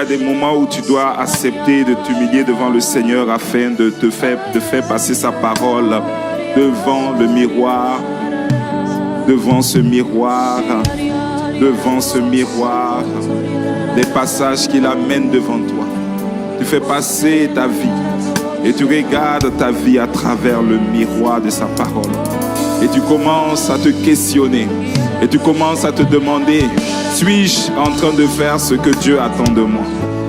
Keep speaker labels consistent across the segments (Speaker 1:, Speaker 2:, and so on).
Speaker 1: a des moments où tu dois accepter de t'humilier devant le Seigneur afin de faire passer sa parole devant le miroir, devant ce miroir, des passages qu'il amène devant toi. Tu fais passer ta vie et tu regardes ta vie à travers le miroir de sa parole. Et tu commences à te questionner et tu commences à te demander: suis-je en train de faire ce que Dieu attend de moi?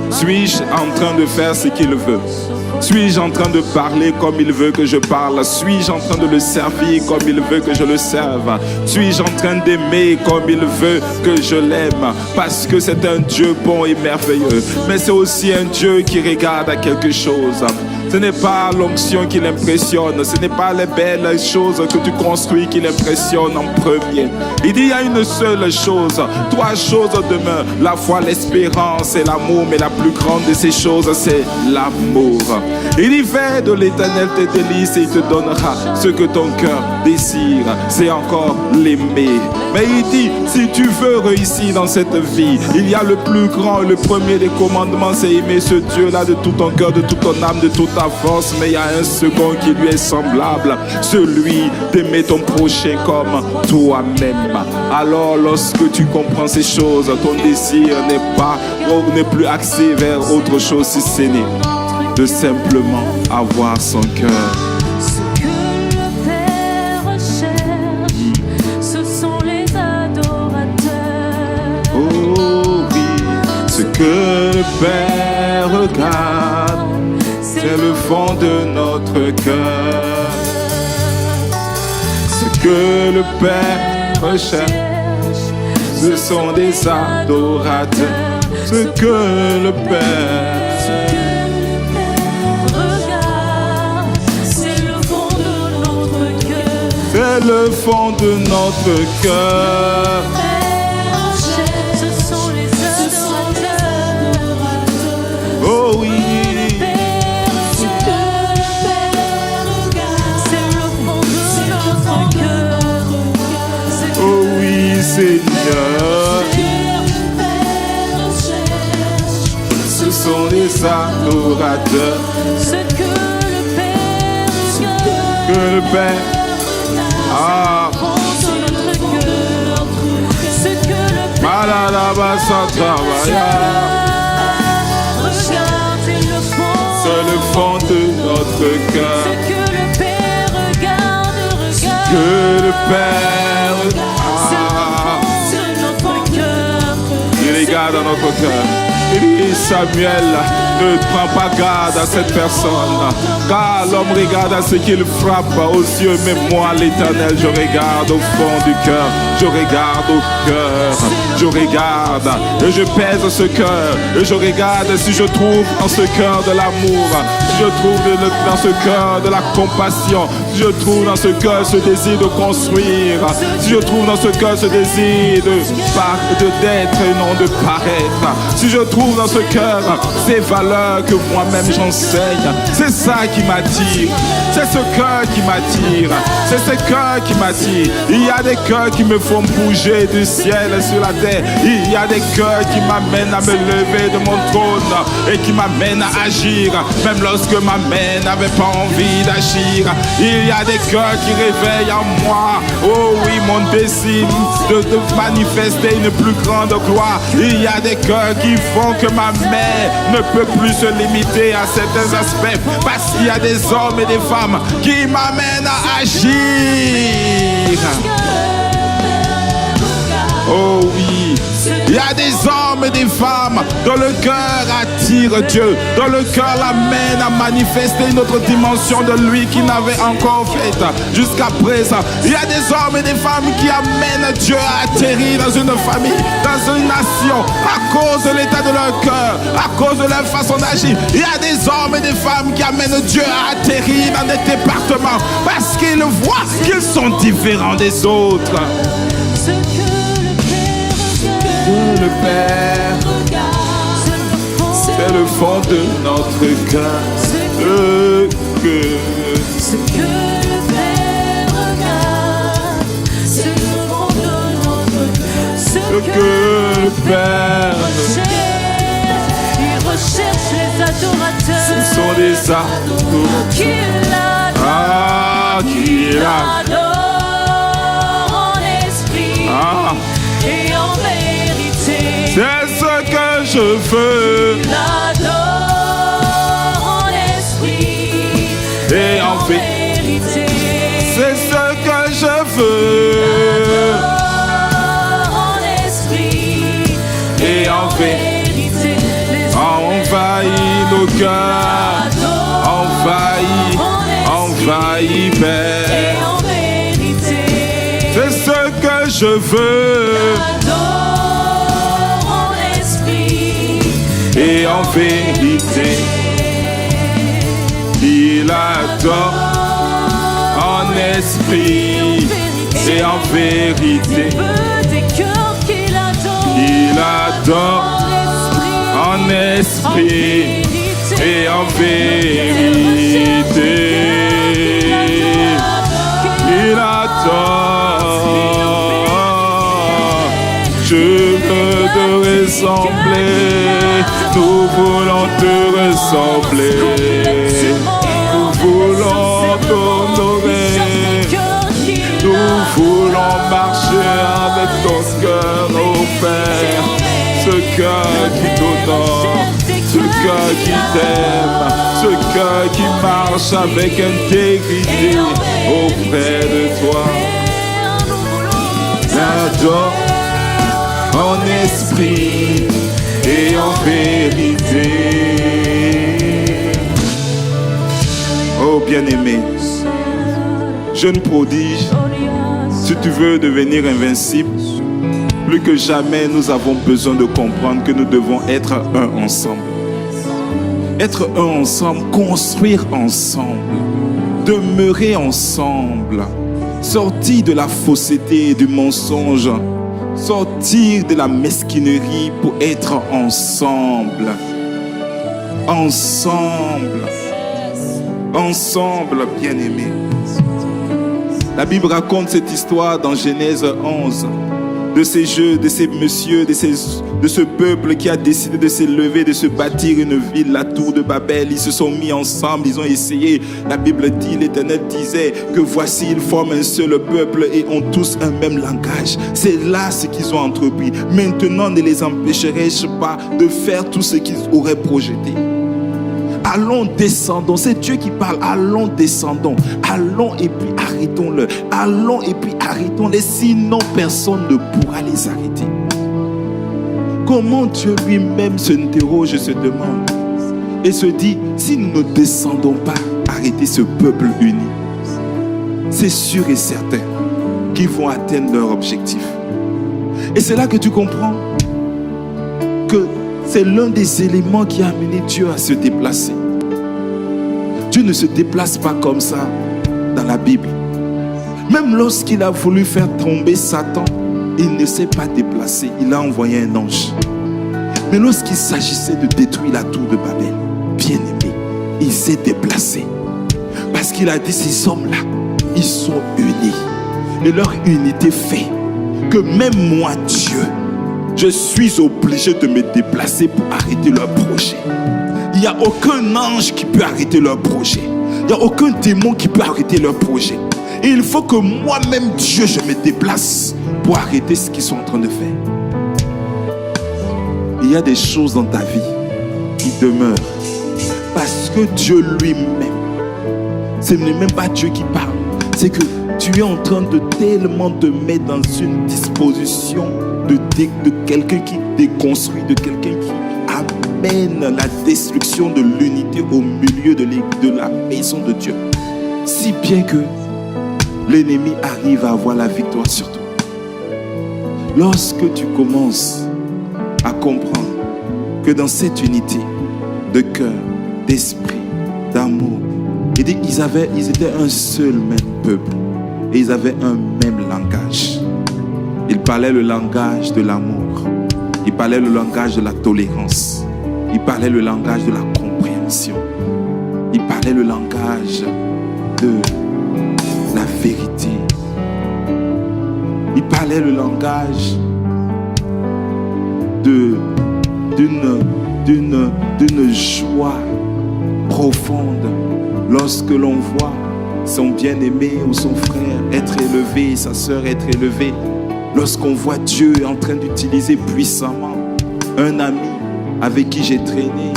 Speaker 1: Suis-je en train de faire ce qu'il veut? Suis-je en train de parler comme il veut que je parle? Suis-je en train de le servir comme il veut que je le serve? Suis-je en train d'aimer comme il veut que je l'aime? Parce que c'est un Dieu bon et merveilleux, mais c'est aussi un Dieu qui regarde à quelque chose. Ce n'est pas l'onction qui l'impressionne, ce n'est pas les belles choses que tu construis qui l'impressionnent en premier. Il dit: il y a une seule chose, trois choses demeurent: la foi, l'espérance et l'amour, mais la plus grande de ces choses, c'est l'amour. Il dit: fais de l'Éternel tes délices et il te donnera ce que ton cœur désire, c'est encore l'aimer. Mais il dit: si tu veux réussir dans cette vie, il y a le plus grand, le premier des commandements, c'est aimer ce Dieu-là de tout ton cœur, de toute ton âme, de toute ta force. Mais il y a un second qui lui est semblable, celui d'aimer ton prochain comme toi-même. Alors lorsque tu comprends ces choses, ton désir n'est plus axé vers autre chose si ce n'est de simplement avoir son cœur.
Speaker 2: Ce que le Père recherche, ce sont les adorateurs.
Speaker 1: Oh oui, ce que le Père regarde, c'est le fond de notre cœur. Ce que le Père recherche, ce sont des adorateurs. Ce que le Père c'est le fond de notre cœur.
Speaker 2: Ce sont les adorateurs.
Speaker 1: Oh oui.
Speaker 2: Ce que le Père regarde, c'est le fond de notre cœur.
Speaker 1: Oh oui, Seigneur. Ce sont les adorateurs.
Speaker 2: Ce que le Père regarde,
Speaker 1: Que le Père. Ah.
Speaker 2: Ce que le Père
Speaker 1: c'est le fond de notre cœur.
Speaker 2: Ce que le Père regarde,
Speaker 1: Que le Père
Speaker 2: c'est notre cœur.
Speaker 1: il regarde dans notre cœur. Il dit: Samuel, ne prends pas garde à cette personne, car l'homme regarde à ce qu'il frappe aux yeux, mais moi, l'Éternel, je regarde au fond du cœur. Je regarde au cœur, je regarde et je pèse ce cœur et je regarde si je trouve dans ce cœur de l'amour, si je trouve dans ce cœur de la compassion, si je trouve dans ce cœur ce désir de construire, si je trouve dans ce cœur ce désir d'être et non de paraître, si je trouve dans ce cœur ces valeurs que moi-même j'enseigne. C'est ça qui m'attire, c'est ce cœur qui m'attire, c'est ce cœur qui m'attire. Il y a des cœurs qui me font bouger du ciel sur la terre. Il y a des cœurs qui m'amènent à me lever de mon trône et qui m'amènent à agir même lorsque ma main n'avait pas envie d'agir. Il y a des cœurs qui réveillent en moi, oh oui, mon désir de manifester une plus grande gloire. Il y a des cœurs qui font que ma main ne peut plus se limiter à certains aspects, parce qu'il y a des hommes et des femmes qui m'amènent à agir. Oh oui, il y a des hommes et des femmes dont le cœur attire Dieu, dont le cœur l'amène à manifester une autre dimension de lui qu'il n'avait encore faite jusqu'à présent. Il y a des hommes et des femmes qui amènent Dieu à atterrir dans une famille, dans une nation, à cause de l'état de leur cœur, à cause de leur façon d'agir. Il y a des hommes et des femmes qui amènent Dieu à atterrir dans des départements parce qu'ils voient qu'ils sont différents des autres. Le Père, c'est le fond de notre cœur. Ce
Speaker 2: que le Père regarde, c'est le fond de notre cœur. Ce
Speaker 1: que le Père
Speaker 2: recherche, il adorateurs.
Speaker 1: Ce sont des adorateurs.
Speaker 2: Qui l'adorent.
Speaker 1: Qui
Speaker 2: l'adorent en esprit et en vérité.
Speaker 1: C'est ce que je veux.
Speaker 2: L'adore en esprit
Speaker 1: Et en
Speaker 2: vérité.
Speaker 1: C'est ce que je veux.
Speaker 2: L'adore en esprit
Speaker 1: Et en
Speaker 2: vérité.
Speaker 1: Envahis nos cœurs. Envahis, Père.
Speaker 2: Et en vérité.
Speaker 1: C'est ce que je veux.
Speaker 2: L'adore en esprit
Speaker 1: Et en vérité. Il adore en esprit et en vérité.
Speaker 2: Des cœurs qu'il adore.
Speaker 1: Il adore en esprit et en vérité. Il adore. Je veux te ressembler. Nous voulons te ressembler. Nous voulons t'honorer. Nous voulons marcher avec ton cœur, ô Père. Ce cœur qui t'honore, ce cœur qui t'aime, ce cœur qui marche avec intégrité auprès de toi. J'adore en esprit et en vérité. Oh bien-aimé, jeune prodige, si tu veux devenir invincible, plus que jamais nous avons besoin de comprendre que nous devons être un ensemble. Être un ensemble, construire ensemble, demeurer ensemble, sortir de la fausseté et du mensonge, sortir de la mesquinerie pour être ensemble. Ensemble. Ensemble, bien-aimés. La Bible raconte cette histoire dans Genèse 11 de ces jeux, de ces messieurs, de ce peuple qui a décidé de s'élever, de se bâtir une ville, la tour de Babel. Ils se sont mis ensemble, ils ont essayé. La Bible dit, l'Éternel disait que voici, ils forment un seul peuple et ont tous un même langage. C'est là ce qu'ils ont entrepris. Maintenant, ne les empêcherai-je pas de faire tout ce qu'ils auraient projeté? Allons, descendons. C'est Dieu qui parle. Allons, descendons. Allons et puis arrêtons-le. Allons et puis arrêtons-les. Sinon, personne ne pourra les arrêter. Comment Dieu lui-même s'interroge, se demande et se dit, si nous ne descendons pas arrêter ce peuple uni, c'est sûr et certain qu'ils vont atteindre leur objectif. Et c'est là que tu comprends que c'est l'un des éléments qui a amené Dieu à se déplacer. Dieu ne se déplace pas comme ça dans la Bible. Même lorsqu'il a voulu faire tomber Satan, il ne s'est pas déplacé. Il a envoyé un ange. Mais lorsqu'il s'agissait de détruire la tour de Babel, bien aimé, il s'est déplacé. Parce qu'il a dit, ces hommes-là, ils sont unis. Et leur unité fait que même moi, Dieu, je suis obligé de me déplacer pour arrêter leur projet. Il n'y a aucun ange qui peut arrêter leur projet. Il n'y a aucun démon qui peut arrêter leur projet. Et il faut que moi-même, Dieu, je me déplace pour arrêter ce qu'ils sont en train de faire. Il y a des choses dans ta vie qui demeurent parce que Dieu lui-même, ce n'est même pas Dieu qui parle. C'est que tu es en train de tellement te mettre dans une disposition de quelqu'un qui déconstruit, de quelqu'un qui amène la destruction de l'unité au milieu de la maison de Dieu. Si bien que l'ennemi arrive à avoir la victoire sur toi. Lorsque tu commences à comprendre que dans cette unité de cœur, d'esprit, d'amour, ils étaient un seul même peuple et ils avaient un même langage. Ils parlaient le langage de l'amour, ils parlaient le langage de la tolérance, ils parlaient le langage de la compréhension, ils parlaient le langage de la vérité, ils parlaient le langage d'une joie profonde lorsque l'on voit son bien-aimé ou son frère être élevé, sa sœur être élevée. Lorsqu'on voit Dieu en train d'utiliser puissamment un ami avec qui j'ai traîné,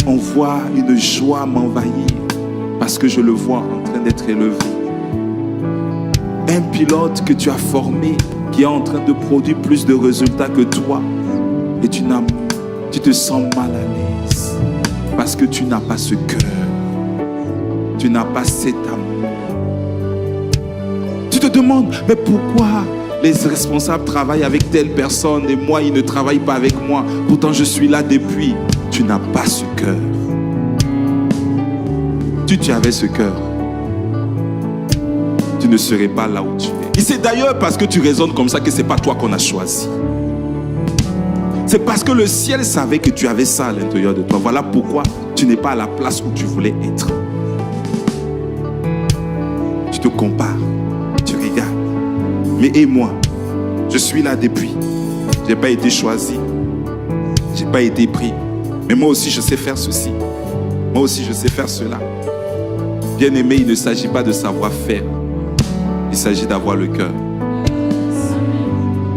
Speaker 1: on voit une joie m'envahir parce que je le vois en train d'être élevé. Un pilote que tu as formé qui est en train de produire plus de résultats que toi et tu te sens mal à l'aise parce que tu n'as pas ce cœur, tu n'as pas cet amour. Tu te demandes, mais pourquoi les responsables travaillent avec telle personne et moi ils ne travaillent pas avec moi, pourtant je suis là depuis. Tu n'as pas ce cœur. Si tu avais ce cœur, tu ne serais pas là où tu es. Et c'est d'ailleurs parce que tu raisonnes comme ça que ce n'est pas toi qu'on a choisi. C'est parce que le ciel savait que tu avais ça à l'intérieur de toi. Voilà pourquoi tu n'es pas à la place où tu voulais être. Tu te compares, tu regardes. Mais et moi, je suis là depuis. Je n'ai pas été choisi. Je n'ai pas été pris. Mais moi aussi, je sais faire ceci. Moi aussi, je sais faire cela. Bien aimé, il ne s'agit pas de savoir faire. Il s'agit d'avoir le cœur.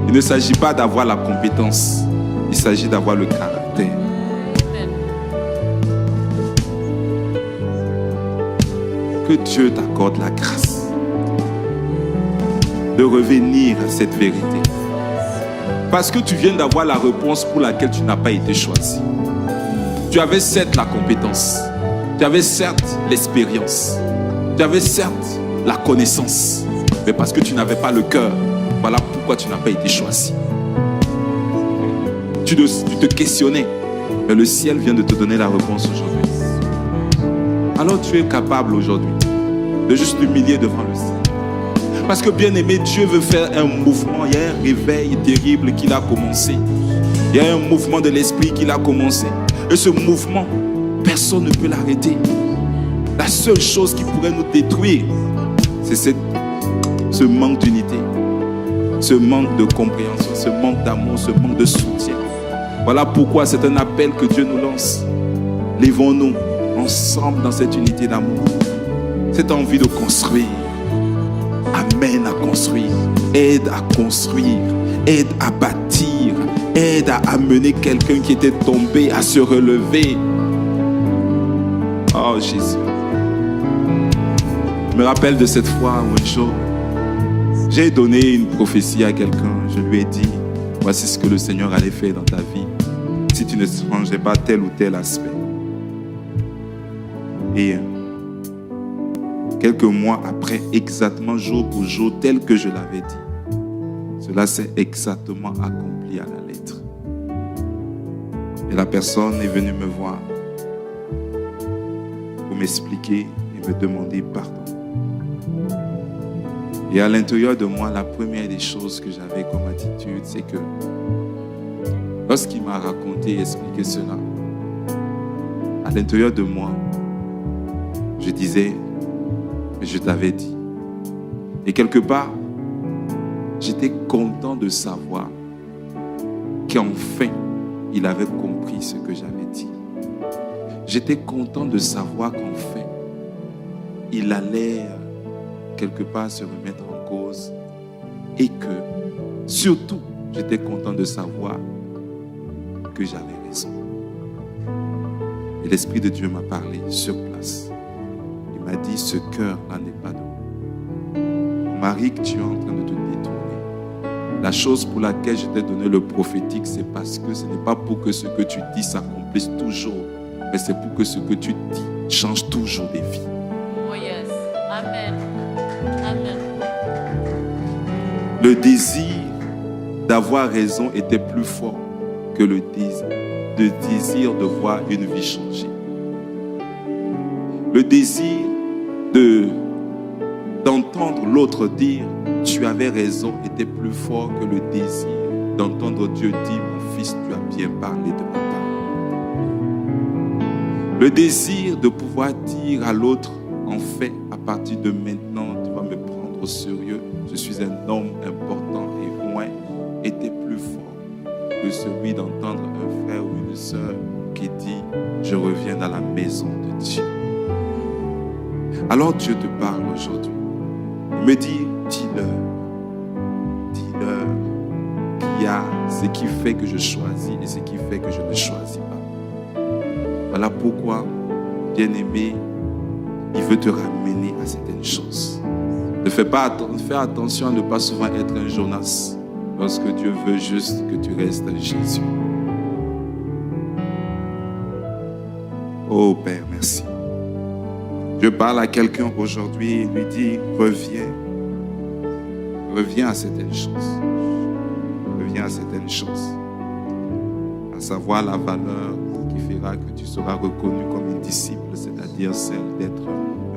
Speaker 1: Il ne s'agit pas d'avoir la compétence. Il s'agit d'avoir le caractère. Que Dieu t'accorde la grâce de revenir à cette vérité. Parce que tu viens d'avoir la réponse pour laquelle tu n'as pas été choisi. Tu avais certes la compétence. Tu avais certes l'expérience. Tu avais certes la connaissance. Mais parce que tu n'avais pas le cœur, voilà pourquoi tu n'as pas été choisi. Tu te questionnais, mais le ciel vient de te donner la réponse aujourd'hui. Alors tu es capable aujourd'hui de juste t'humilier devant le ciel. Parce que bien aimé, Dieu veut faire un mouvement. Il y a un réveil terrible qu'il a commencé. Il y a un mouvement de l'esprit qu'il a commencé. Et ce mouvement, personne ne peut l'arrêter. La seule chose qui pourrait nous détruire, c'est ce manque d'unité, ce manque de compréhension, ce manque d'amour, ce manque de soutien. Voilà pourquoi c'est un appel que Dieu nous lance. Lèvons-nous ensemble dans cette unité d'amour. Cette envie de construire. Amène à construire. Aide à construire. Aide à bâtir. Aide à amener quelqu'un qui était tombé à se relever. Oh Jésus. Je me rappelle de cette fois où un jour, j'ai donné une prophétie à quelqu'un. Je lui ai dit, voici ce que le Seigneur allait faire dans ta vie si tu ne changeais pas tel ou tel aspect. Et quelques mois après, exactement jour pour jour, tel que je l'avais dit, cela s'est exactement accompli à la lettre. Et la personne est venue me voir pour m'expliquer et me demander pardon. Et à l'intérieur de moi, la première des choses que j'avais comme attitude, c'est que lorsqu'il m'a raconté et expliqué cela, à l'intérieur de moi, je disais, mais je t'avais dit. Et quelque part, j'étais content de savoir qu'enfin, il avait compris ce que j'avais dit. J'étais content de savoir qu'enfin, il allait quelque part se remettre en cause et que, surtout, j'étais content de savoir que j'avais raison. Et l'Esprit de Dieu m'a parlé sur place. Il m'a dit, ce cœur-là n'est pas de moi. Marie, que tu es en train de te détourner. La chose pour laquelle je t'ai donné le prophétique, c'est parce que ce n'est pas pour que ce que tu dis s'accomplisse toujours, mais c'est pour que ce que tu dis change toujours des vies.
Speaker 2: Oh yes. Amen. Amen.
Speaker 1: Le désir d'avoir raison était plus fort que le désir de voir une vie changer. Le désir d'entendre l'autre dire « tu avais raison » était plus fort que le désir d'entendre Dieu dire « mon fils, tu as bien parlé de ma part ». Le désir de pouvoir dire à l'autre « en fait, à partir de maintenant, tu vas me prendre au sérieux, je suis un homme important et loin » était plus fort que celui d'entendre un frère ou une je reviens dans la maison de Dieu. Alors Dieu te parle aujourd'hui. Il me dit, dis-leur qu'il y a ce qui fait que je choisis et ce qui fait que je ne choisis pas. Voilà pourquoi, bien-aimé, il veut te ramener à certaines choses. Ne fais attention à ne pas souvent être un Jonas lorsque Dieu veut juste que tu restes Jésus. Oh Père, merci. Je parle à quelqu'un aujourd'hui et lui dis, reviens à certaines choses. Reviens à certaines choses. À savoir la valeur qui fera que tu seras reconnu comme un disciple, c'est-à-dire celle d'être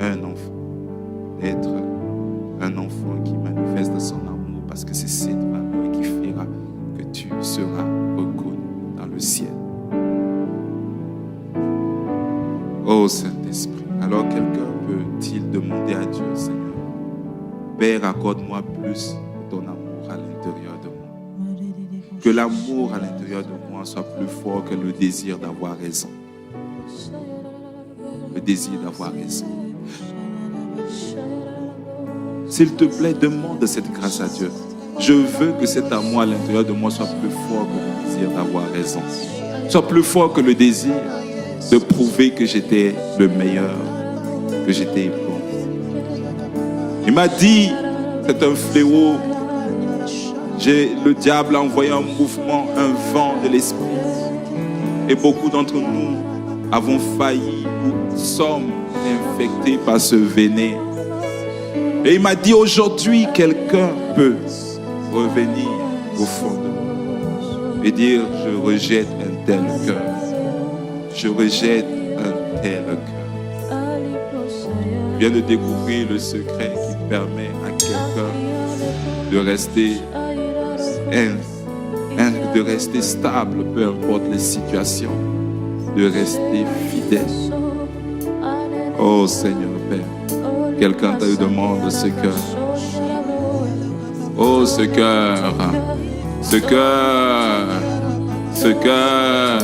Speaker 1: un enfant. D'être un enfant qui manifeste son amour, parce que c'est cette valeur qui fera que tu seras reconnu dans le ciel. Oh Saint-Esprit, alors quelqu'un peut-il demander à Dieu, Seigneur, Père, accorde-moi plus de ton amour à l'intérieur de moi. Que l'amour à l'intérieur de moi soit plus fort que le désir d'avoir raison. Le désir d'avoir raison. S'il te plaît, demande cette grâce à Dieu. Je veux que cet amour à l'intérieur de moi soit plus fort que le désir d'avoir raison. Soit plus fort que le désir de prouver que j'étais le meilleur, que j'étais bon. Il m'a dit, c'est un fléau. Le diable a envoyé un mouvement, un vent de l'esprit. Et beaucoup d'entre nous avons failli ou sommes infectés par ce venin. Et il m'a dit, aujourd'hui, quelqu'un peut revenir au fond de moi et dire, je rejette un tel cœur. Je rejette un tel cœur. Je viens de découvrir le secret qui permet à quelqu'un de rester stable, peu importe les situations, de rester fidèle. Oh Seigneur Père, quelqu'un te demande ce cœur. Oh ce cœur, ce cœur, ce cœur.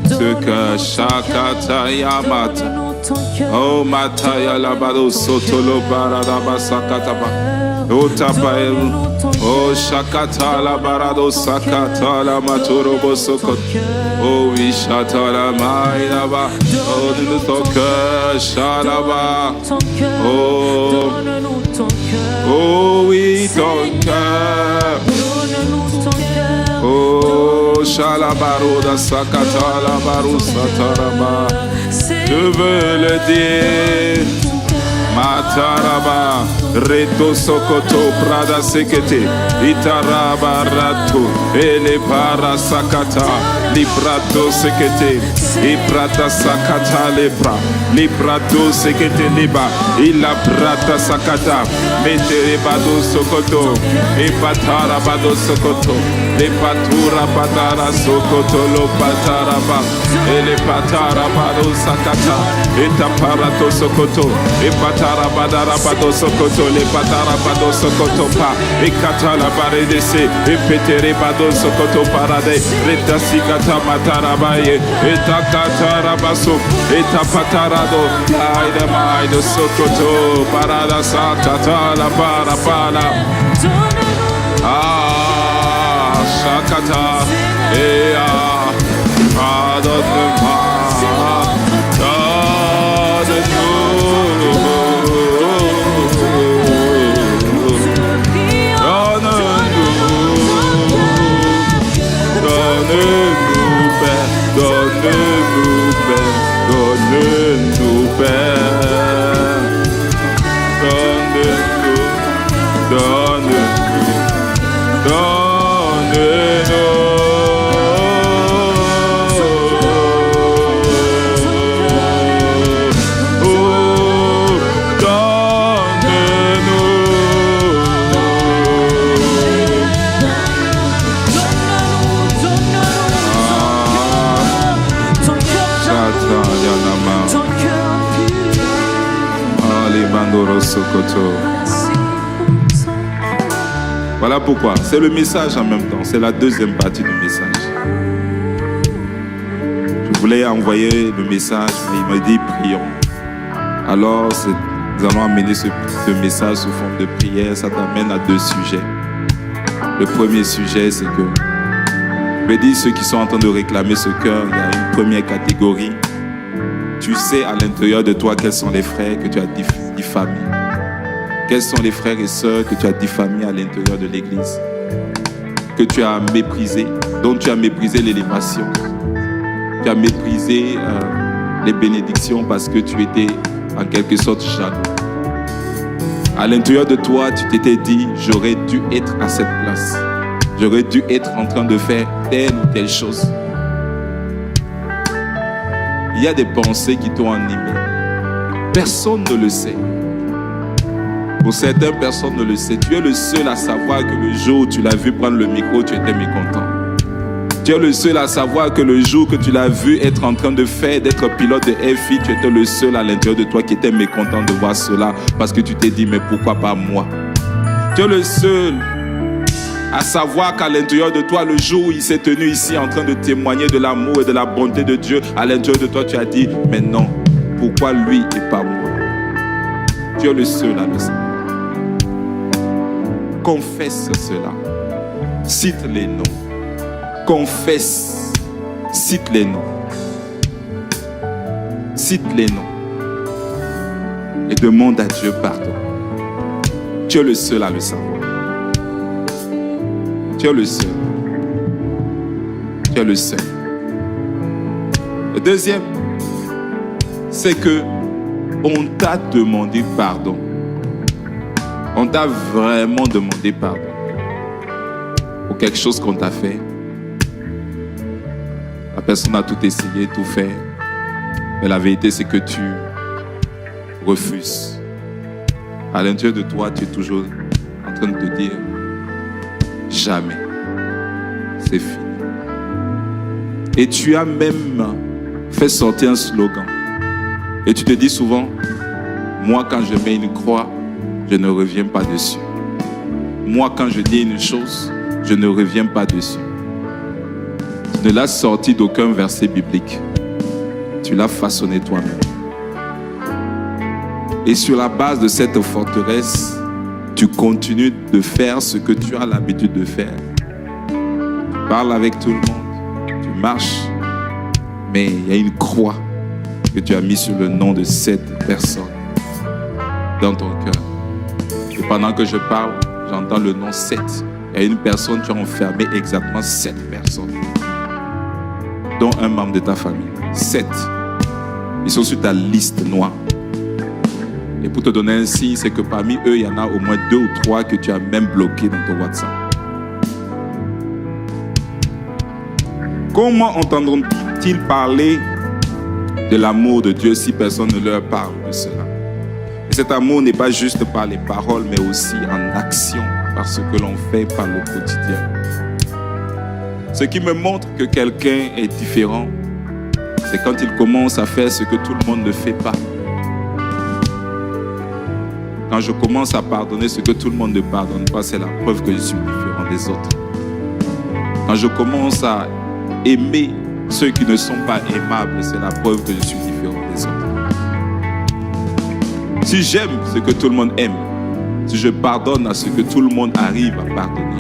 Speaker 1: Ce cœur, Shakata Yamata, oh Mataya Labado Sotolo Baradaba Sakataba, oh Tapael, oh Shakata Labarado Sakata La Matorobo Sokot, oh Ishata La Maïdaba, oh de ton cœur, Shalaba, oh oui ton cœur, oh Shalabaroda Sakata Labaru Sataraba, je veux le dire, Mataraba, Reto Sokoto Prada Sekete, Itaraba Rato, Ele Para Sakata, Librato Sekete, Iprata Sakata Lepra, Librato Sekete Liba, Ila Prata Sakata, Metere Bado Sokoto, Epatara Bado Sokoto, Epatura Patara Sokoto Lo Pataraba, Ele Patara Bado Sakata, Etaparato Sokoto, Epatara Badara Bado Sokoto, Le Patara Bado Sokoto Pa, Ekatala Baredese, Epetere Bado Sokoto Parade, Reta Sikata Matarabaye, Etakatara Baso, Etapatarado, Aida Maido Sokoto, Parada Sakata La Parapala, Shakata, Ea, Adonai. Voilà pourquoi. C'est le message en même temps. C'est la deuxième partie du message. voulais envoyer le message, mais il m'a dit prions. Alors, nous allons amener ce message sous forme de prière. Ça t'amène à 2 sujets. Le premier sujet, c'est que, je vais dire ceux qui sont en train de réclamer ce cœur, il y a une première catégorie. Tu sais à l'intérieur de toi quels sont les frères que tu as diffamés. Quels sont les frères et sœurs que tu as diffamés à l'intérieur de l'église, que tu as méprisés, dont tu as méprisé l'élévation. Tu as méprisé les bénédictions parce que tu étais en quelque sorte jaloux. À l'intérieur de toi, tu t'étais dit, j'aurais dû être à cette place. J'aurais dû être en train de faire telle ou telle chose. Il y a des pensées qui t'ont animé. Personne ne le sait. Pour certaines personnes ne le sait. Tu es le seul à savoir que le jour où tu l'as vu prendre le micro, tu étais mécontent. Tu es le seul à savoir que le jour que tu l'as vu être en train de faire, d'être pilote de FI, tu étais le seul à l'intérieur de toi qui était mécontent de voir cela parce que tu t'es dit, mais pourquoi pas moi? Tu es le seul à savoir qu'à l'intérieur de toi, le jour où il s'est tenu ici en train de témoigner de l'amour et de la bonté de Dieu, à l'intérieur de toi, tu as dit, mais non, pourquoi lui et pas moi? Tu es le seul à le savoir. Confesse cela. Cite les noms. Confesse. Cite les noms. Cite les noms. Et demande à Dieu pardon. Tu es le seul à le savoir. Tu es le seul. Tu es le seul. Le deuxième, c'est que on t'a demandé pardon. On t'a vraiment demandé pardon pour quelque chose qu'on t'a fait. La personne a tout essayé, tout fait. Mais la vérité, c'est que tu refuses. À l'intérieur de toi, tu es toujours en train de te dire jamais. C'est fini. Et tu as même fait sortir un slogan. Et tu te dis souvent, moi quand je mets une croix, je ne reviens pas dessus. Moi quand je dis une chose, je ne reviens pas dessus. Tu ne l'as sorti d'aucun verset biblique. Tu l'as façonné toi-même. Et sur la base de cette forteresse, tu continues de faire ce que tu as l'habitude de faire. Tu parles avec tout le monde, tu marches, mais il y a une croix que tu as mise sur le nom de cette personne dans ton cœur. Et pendant que je parle, j'entends le nom 7. Il y a une personne, tu as enfermé exactement 7 personnes, dont un membre de ta famille. 7. Ils sont sur ta liste noire. Et pour te donner un signe, c'est que parmi eux, il y en a au moins 2 ou 3 que tu as même bloqués dans ton WhatsApp. Comment entendront-ils parler de l'amour de Dieu si personne ne leur parle de cela? Et cet amour n'est pas juste par les paroles, mais aussi en action, par ce que l'on fait par le quotidien. Ce qui me montre que quelqu'un est différent, c'est quand il commence à faire ce que tout le monde ne fait pas. Quand je commence à pardonner ce que tout le monde ne pardonne pas, c'est la preuve que je suis différent des autres. Quand je commence à aimer ceux qui ne sont pas aimables, c'est la preuve que je suis différent des autres. Si j'aime ce que tout le monde aime, si je pardonne à ce que tout le monde arrive à pardonner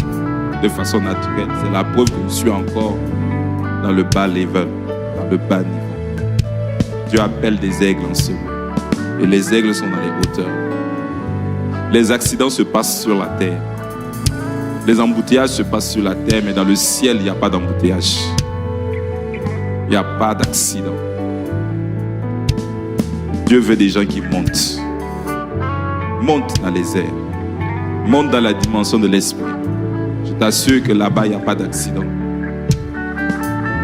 Speaker 1: de façon naturelle, c'est la preuve que je suis encore dans le bas level, dans le bas niveau. Dieu appelle des aigles en ce monde. Et les aigles sont dans les hauteurs. Les accidents se passent sur la terre. Les embouteillages se passent sur la terre, mais dans le ciel, il n'y a pas d'embouteillage. Il n'y a pas d'accident. Dieu veut des gens qui montent. Montent dans les airs. Montent dans la dimension de l'esprit. Je t'assure que là-bas, il n'y a pas d'accident.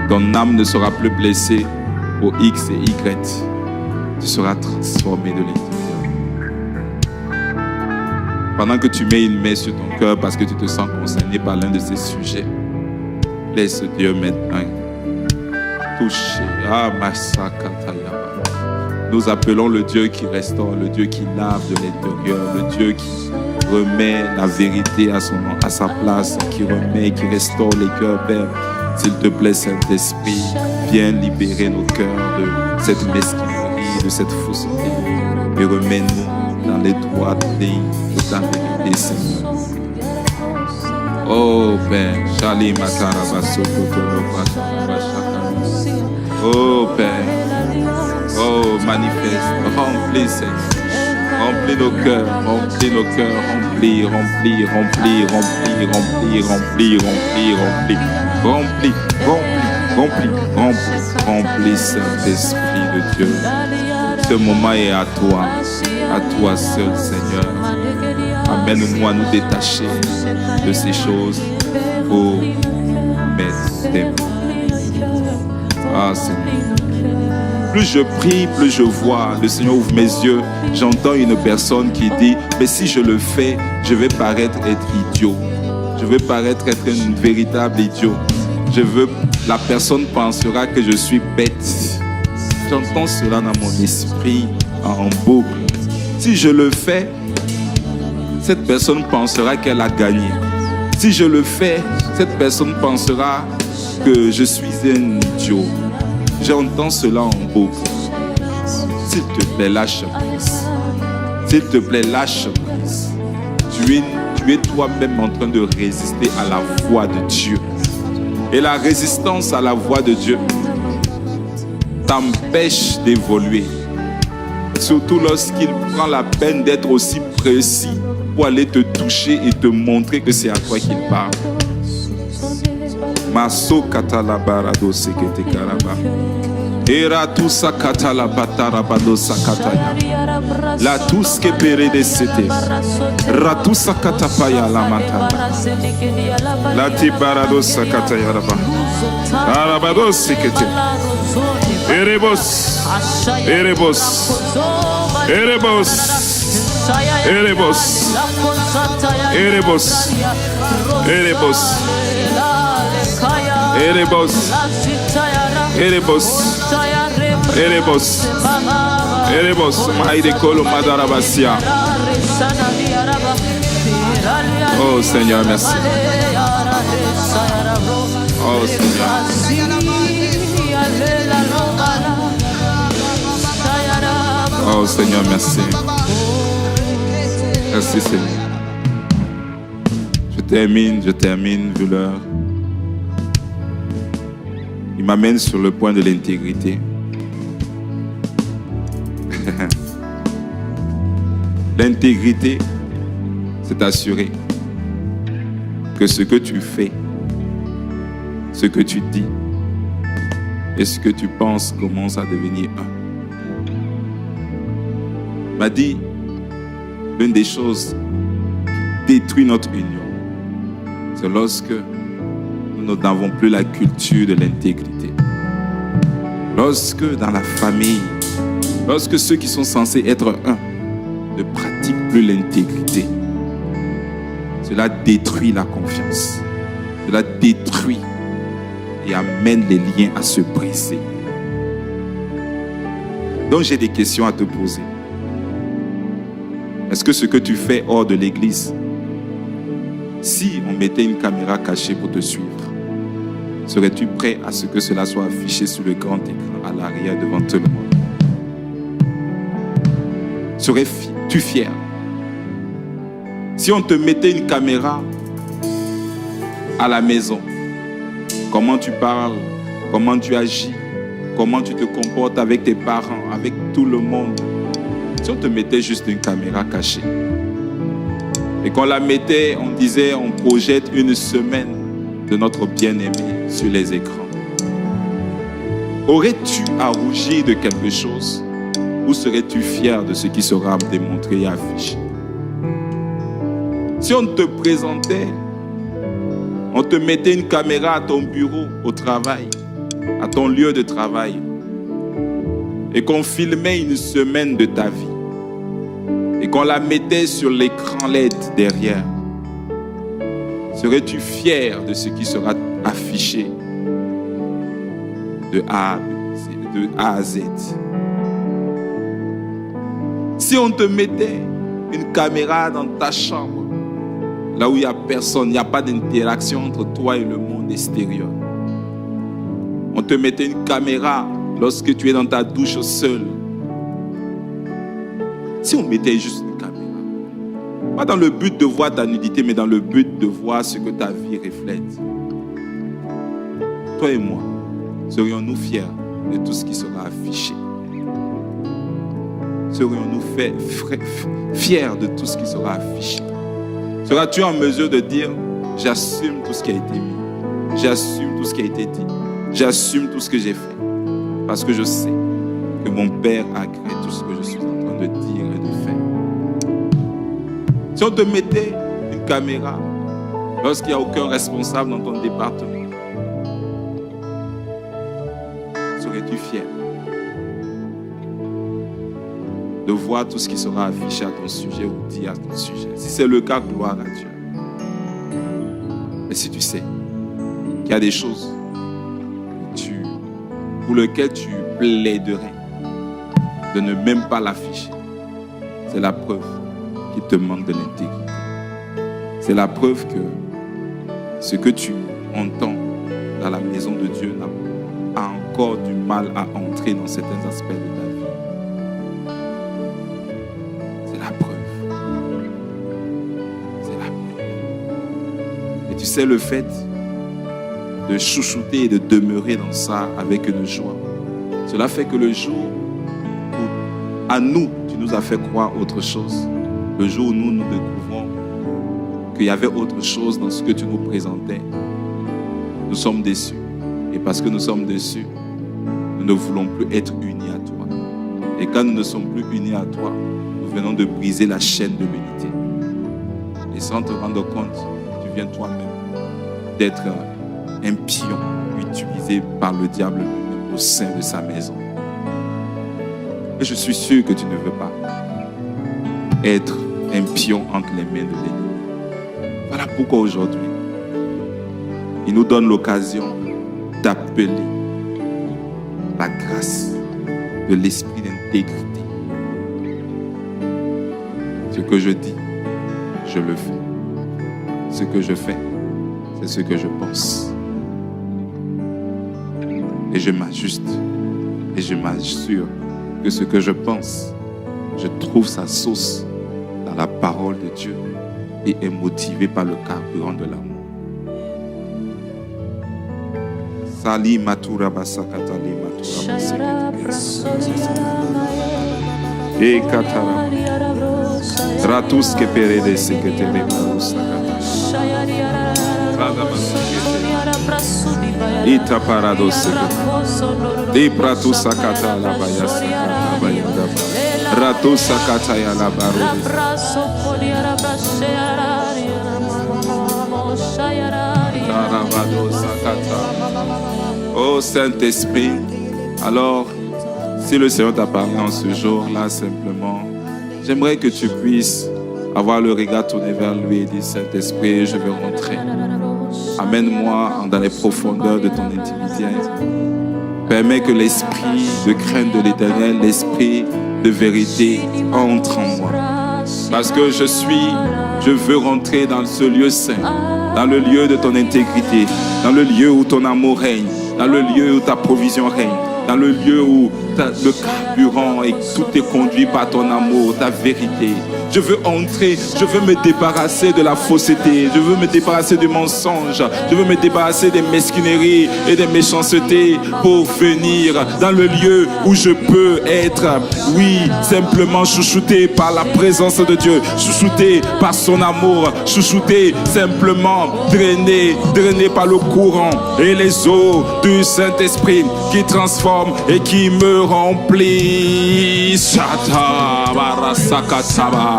Speaker 1: Ton âme ne sera plus blessée au X et Y. Tu seras transformé de l'intérieur. Pendant que tu mets une main sur ton cœur parce que tu te sens concerné par l'un de ces sujets, laisse Dieu maintenant toucher. Nous appelons le Dieu qui restaure, le Dieu qui lave de l'intérieur, le Dieu qui remet la vérité à sa place, qui remet, qui restaure les cœurs, Père. S'il te plaît, Saint-Esprit, viens libérer nos cœurs de cette mesquinerie, de cette fausseté, et remets-nous dans les droites lignes de ta vérité, Seigneur. Oh Père, Shali Matarabaso, oh Père, oh manifeste, remplis Seigneur, remplis nos cœurs, remplis nos cœurs, remplis, remplis, remplis, remplis, remplis, remplis, remplis, remplis, remplis, remplis, remplis, remplis, remplis Saint-Esprit de Dieu. Ce moment est à toi seul Seigneur. Amène-nous à nous détacher de ces choses pour mettre tes mains. Ah Seigneur. Plus je prie, plus je vois. Le Seigneur ouvre mes yeux. J'entends une personne qui dit, mais si je le fais, je vais paraître être idiot. Je vais paraître être un véritable idiot. La personne pensera que je suis bête. J'entends cela dans mon esprit en boucle. Si je le fais, cette personne pensera qu'elle a gagné. Si je le fais, cette personne pensera que je suis un idiot. J'entends cela en boucle. S'il te plaît, lâche prise. S'il te plaît, lâche prise. Tu es toi-même en train de résister à la voix de Dieu. Et la résistance à la voix de Dieu t'empêche d'évoluer. Surtout lorsqu'il prend la peine d'être aussi précis pour aller te toucher et te montrer que c'est à toi qu'il parle. Maso katala barado sekete karaba. Era tu sakatala batarabado sakataya. La tous que pere de sete. Ratu sakatapaya la mata. La ti barado sakataya raba. Arabado sekete. Erebos. Erebos. Erebos. Erebos, Erebos, Erebos, Erebos, Erebos, Erebos, Erebos, Maïde Kolo Madarabasia. Oh Seigneur, merci. Oh Seigneur. Oh Seigneur, merci. Merci Seigneur. Je termine, vu l'heure. Il m'amène sur le point de l'intégrité. L'intégrité, c'est assurer que ce que tu fais, ce que tu dis et ce que tu penses commence à devenir un. Il m'a dit, l'une des choses qui détruit notre union, c'est lorsque nous n'avons plus la culture de l'intégrité. Lorsque dans la famille, lorsque ceux qui sont censés être un ne pratiquent plus l'intégrité, cela détruit la confiance. Cela détruit et amène les liens à se briser. Donc j'ai des questions à te poser. Est-ce que ce que tu fais hors de l'église, si on mettait une caméra cachée pour te suivre, serais-tu prêt à ce que cela soit affiché sur le grand écran à l'arrière devant tout le monde? Serais-tu fier? Si on te mettait une caméra à la maison, comment tu parles, comment tu agis, comment tu te comportes avec tes parents, avec tout le monde? Si on te mettait juste une caméra cachée et qu'on la mettait, on disait, on projette une semaine de notre bien-aimé sur les écrans, aurais-tu à rougir de quelque chose ou serais-tu fier de ce qui sera démontré et affiché? Si on te présentait, on te mettait une caméra à ton bureau, au travail, à ton lieu de travail, et qu'on filmait une semaine de ta vie, et qu'on la mettait sur l'écran LED derrière, serais-tu fier de ce qui sera affiché de A à Z? Si on te mettait une caméra dans ta chambre, là où il n'y a personne, il n'y a pas d'interaction entre toi et le monde extérieur, On te mettait une caméra lorsque tu es dans ta douche seul. Si on mettait juste une caméra, pas dans le but de voir ta nudité, mais dans le but de voir ce que ta vie reflète. Toi et moi, serions-nous fiers de tout ce qui sera affiché? Serions-nous fiers de tout ce qui sera affiché? Seras-tu en mesure de dire, j'assume tout ce qui a été mis, j'assume tout ce qui a été dit, j'assume tout ce que j'ai fait, parce que je sais que mon Père agrée tout ce que je suis en train de dire et de faire. Si on te mettait une caméra lorsqu'il n'y a aucun responsable dans ton département, serais-tu fier de voir tout ce qui sera affiché à ton sujet ou dit à ton sujet? Si c'est le cas, gloire à Dieu. Mais si tu sais qu'il y a des choses pour lesquelles tu plaiderais de ne même pas l'afficher, c'est la preuve qu'il te manque de l'intégrité. C'est la preuve que ce que tu entends dans la maison de Dieu a encore du mal à entrer dans certains aspects de ta vie. C'est la preuve. C'est la preuve. Et tu sais, le fait de chouchouter et de demeurer dans ça avec une joie, cela fait que le jour où à nous, tu nous as fait croire autre chose, le jour où nous découvrons qu'il y avait autre chose dans ce que tu nous présentais, nous sommes déçus. Et parce que nous sommes déçus, nous ne voulons plus être unis à toi. Et quand nous ne sommes plus unis à toi, nous venons de briser la chaîne de l'unité. Et sans te rendre compte, tu viens toi-même d'être un pion utilisé par le diable lui-même au sein de sa maison. Et je suis sûr que tu ne veux pas être un pion entre les mains de l'ennemi. Voilà pourquoi aujourd'hui, il nous donne l'occasion d'appeler la grâce de l'esprit d'intégrité. Ce que je dis, je le fais. Ce que je fais, c'est ce que je pense. Et je m'ajuste et je m'assure que ce que je pense, je trouve sa source dans la parole de Dieu et est motivé par le carburant de l'amour. Sali matura basakata li matura e katara ratus ke perede seketere barusakata ita parado sekete de pratusakata la bayasakata bayada ratusakata ya la barode. Oh Saint-Esprit, alors, si le Seigneur t'a parlé en ce jour-là, simplement, j'aimerais que tu puisses avoir le regard tourné vers lui et dire, Saint-Esprit, je veux rentrer. Amène-moi dans les profondeurs de ton intimité. Permets que l'esprit de crainte de l'Éternel, l'esprit de vérité entre en moi. Parce que je veux rentrer dans ce lieu saint, dans le lieu de ton intégrité, dans le lieu où ton amour règne, dans le lieu où ta provision règne, dans le lieu où le carburant et tout est conduit par ton amour, ta vérité. Je veux entrer, je veux me débarrasser de la fausseté, je veux me débarrasser du mensonge, je veux me débarrasser des mesquineries et des méchancetés pour venir dans le lieu où je peux être, oui, simplement chouchouté par la présence de Dieu, chouchouté par son amour, chouchouté simplement, drainé par le courant et les eaux du Saint-Esprit qui transforment et qui me remplissent. Shata barasakataba.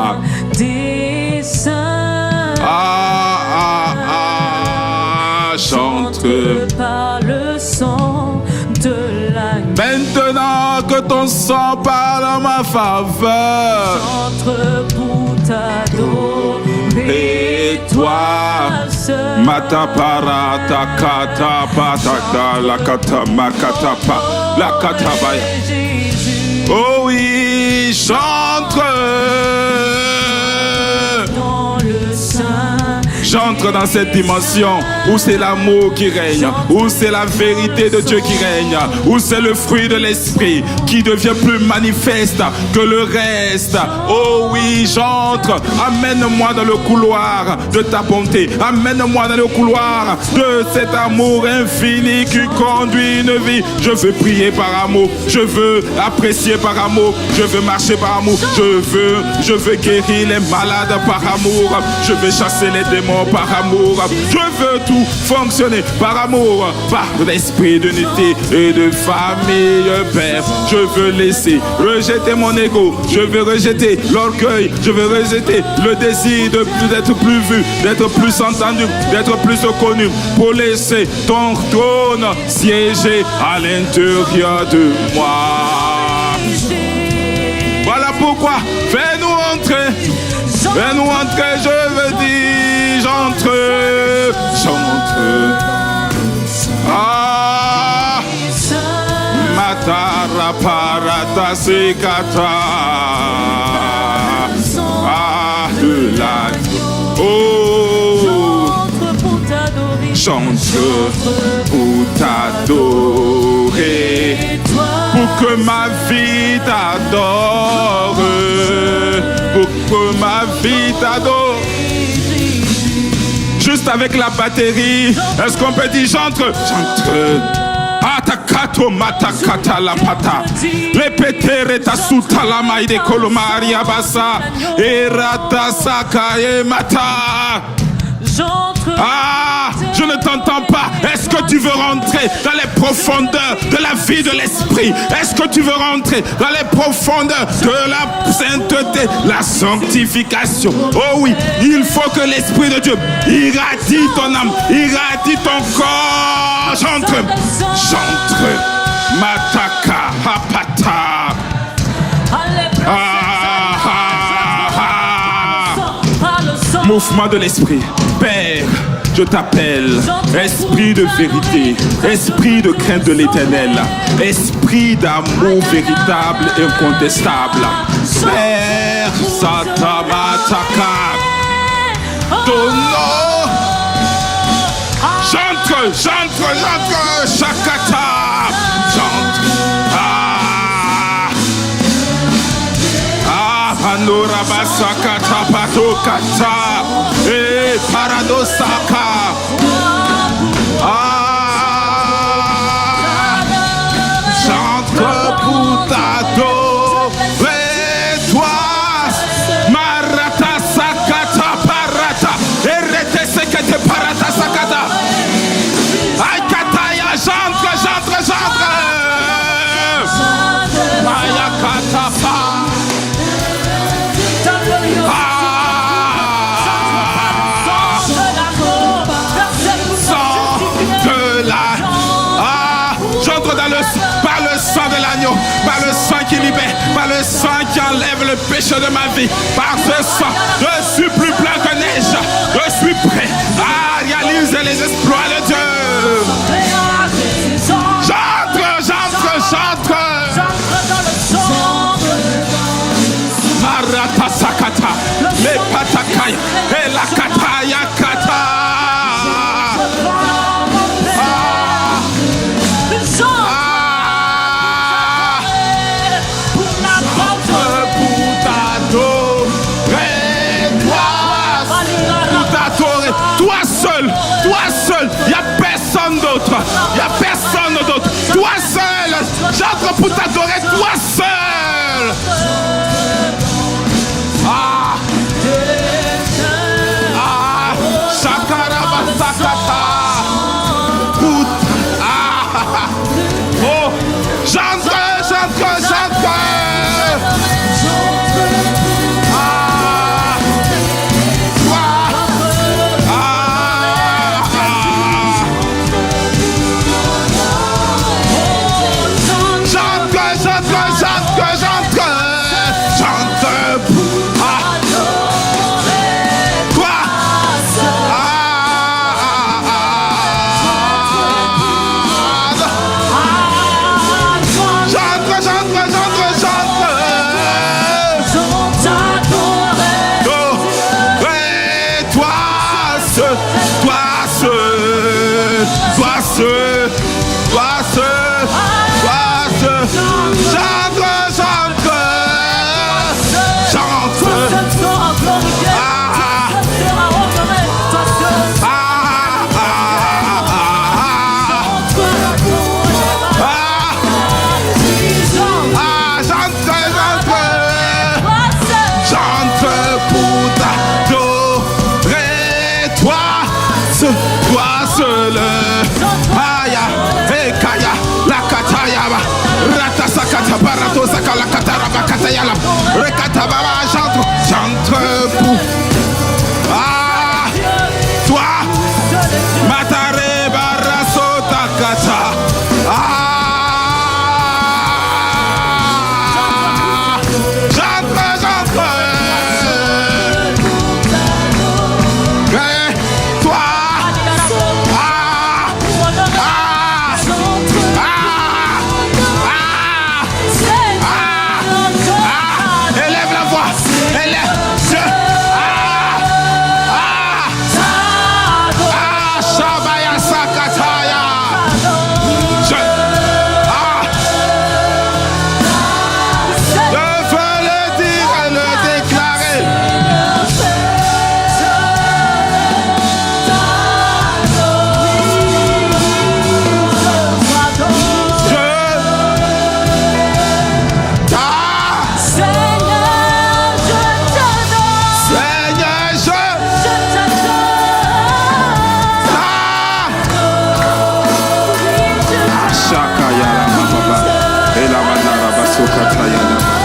Speaker 2: Des saints
Speaker 1: chante
Speaker 2: par le sang de l'agneau.
Speaker 1: Maintenant que ton sang parle en ma faveur,
Speaker 2: Entre pour t'adorer,
Speaker 1: toi
Speaker 2: seul.
Speaker 1: matapara takata pataka la kata makata pa la katabaya.
Speaker 2: Jésus,
Speaker 1: Oh oui, chante.
Speaker 2: dans le sein
Speaker 1: J'entre dans cette dimension où c'est l'amour qui règne, où c'est la vérité de Dieu qui règne, où c'est le fruit de l'esprit qui devient plus manifeste que le reste. Oh oui, j'entre. Amène-moi dans le couloir de ta bonté. Amène-moi dans le couloir de cet amour infini qui conduit une vie. Je veux prier par amour. Je veux apprécier par amour. Je veux marcher par amour. Je veux guérir les malades par amour. Je veux chasser les démons par amour. Je veux tout fonctionner par amour, par l'esprit d'unité et de famille, Père. Je veux laisser rejeter mon ego. Je veux rejeter l'orgueil. Je veux rejeter le désir d'être plus vu, d'être plus entendu, d'être plus connu, pour laisser ton trône siéger à l'intérieur de moi. Voilà pourquoi, fais-nous entrer. Fais-nous entrer, je veux dire, j'entre. Ah, Matara Parata Sekata. Ah, de la. Oh, j'entre pour t'adorer, pour que ma vie t'adore, pour que ma vie t'adore. Juste avec la batterie, est-ce qu'on peut dire j'entre? J'entre. Atakato matakata la pata. Repetere ta suta la maide kolomaria basa. Erata sakaye mata. Ah, je ne t'entends pas. Est-ce que tu veux rentrer dans les profondeurs de la vie de l'esprit? Est-ce que tu veux rentrer dans les profondeurs de la sainteté, la sanctification? Oh oui, il faut que l'esprit de Dieu irradie ton âme, irradie ton corps. J'entre. Mataka hapata. Mouvement de l'esprit. Père, je t'appelle esprit de vérité, esprit de crainte de l'éternel, esprit d'amour véritable et incontestable. Père, Satamataka, ton nom. J'entre, Shakata. J'entre. Panorabasakata patokata. Et paradosaka. J'entre pour t'adorer, toi. Marata sakata parata. Erete sekete parata sakata. Aikataya, j'entre. Ayakata pa. Par le sang de l'agneau, par le sang qui libère, par le sang qui enlève le péché de ma vie, par ce sang, je suis plus blanc que neige, je suis prêt à réaliser les exploits de Dieu. J'entre. Marata sakata, les patakai, et la kataya kata. Toi seul, il n'y a personne d'autre. Toi seul, j'entre pour t'adorer, toi seul. Shakarabasakata. Oh, j'entre. J'entre. Kaya la Baba. Et la Manara Basokataya la